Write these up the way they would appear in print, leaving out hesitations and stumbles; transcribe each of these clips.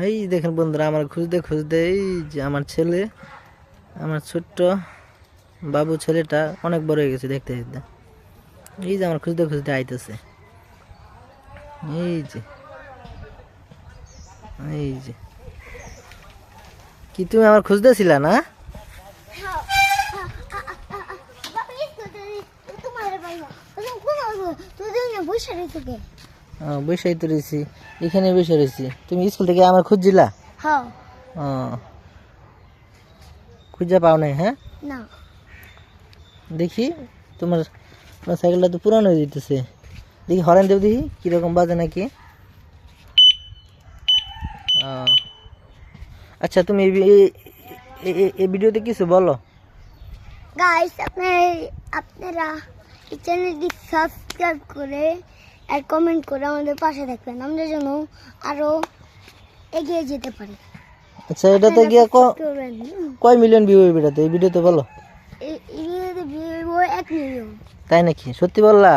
এই দেখেন বন্ধুরা, আমার খুঁজতে খুঁজতে এই যে আমার ছেলে, আমার ছোট্ট বাবু ছেলেটা অনেক বড় হয়ে গেছে দেখতে দেখতে। এই যে আমার খুঁজতে খুঁজতে আইতেছে, এই যে এই যে। কি তুমি আমার খুঁজতেছিলা না? বসেই তো রয়েছি, এখানে বসে রয়েছি। তুমি স্কুল থেকে আমার খুঁজছিলা? খুঁজে পাও নাই? হ্যাঁ, দেখি তোমার সাইকেলটা তো পুরানো হয়ে যেতেছে। দেখি হরেন দেব, দেখি কিরকম বাজে নাকি। আচ্ছা, তুমি এই ভিডিওতে কিছু বলো। গাইস, আপনারা এই চ্যানেলটি সাবস্ক্রাইব করে আর কমেন্ট করে আমাদের পাশে থাকবেন, আমরা যেন আরো এগিয়ে যেতে পারি। আচ্ছা, এটাতে গিয়ে কয় মিলিয়ন ভিউ হইবে এটাতে? এই ভিডিওতে বলো। এই ভিডিওতে ভিউ 1 মিলিয়ন। তাই নাকি? সত্যি বললা?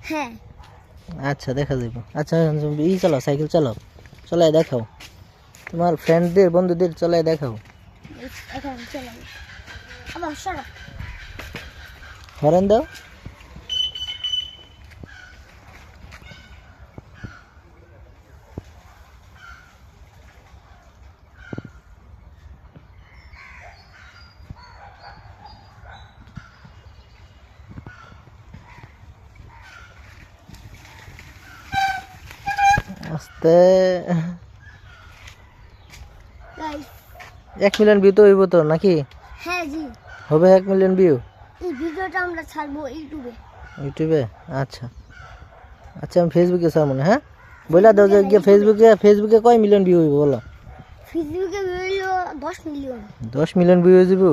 হ্যাঁ। আচ্ছা, দেখা যাবে। আচ্ছা, চালাও, সাইকেল চালাও, চলাই দেখাও তোমার ফ্রেন্ডদের, বন্ধুদের, চলাই দেখাও। এখন চলো, আবার সরো। হরেন দাও। আস্তে। 1 মিলিয়ন ভিউ তো হইব তো নাকি? হ্যাঁ জি, হবে 1 মিলিয়ন ভিউ। এই ভিডিওটা আমরা ছাড়বো ইউটিউবে। আচ্ছা আচ্ছা, আমি ফেসবুকে ছাড়বো না। হ্যাঁ, বইলা দাও যে গিয়ে ফেসবুকে কয় মিলিয়ন ভিউ হইব বলো। ফেসবুকে ভিডিও 10 মিলিয়ন। 10 মিলিয়ন ভিউ হয়ে যাব।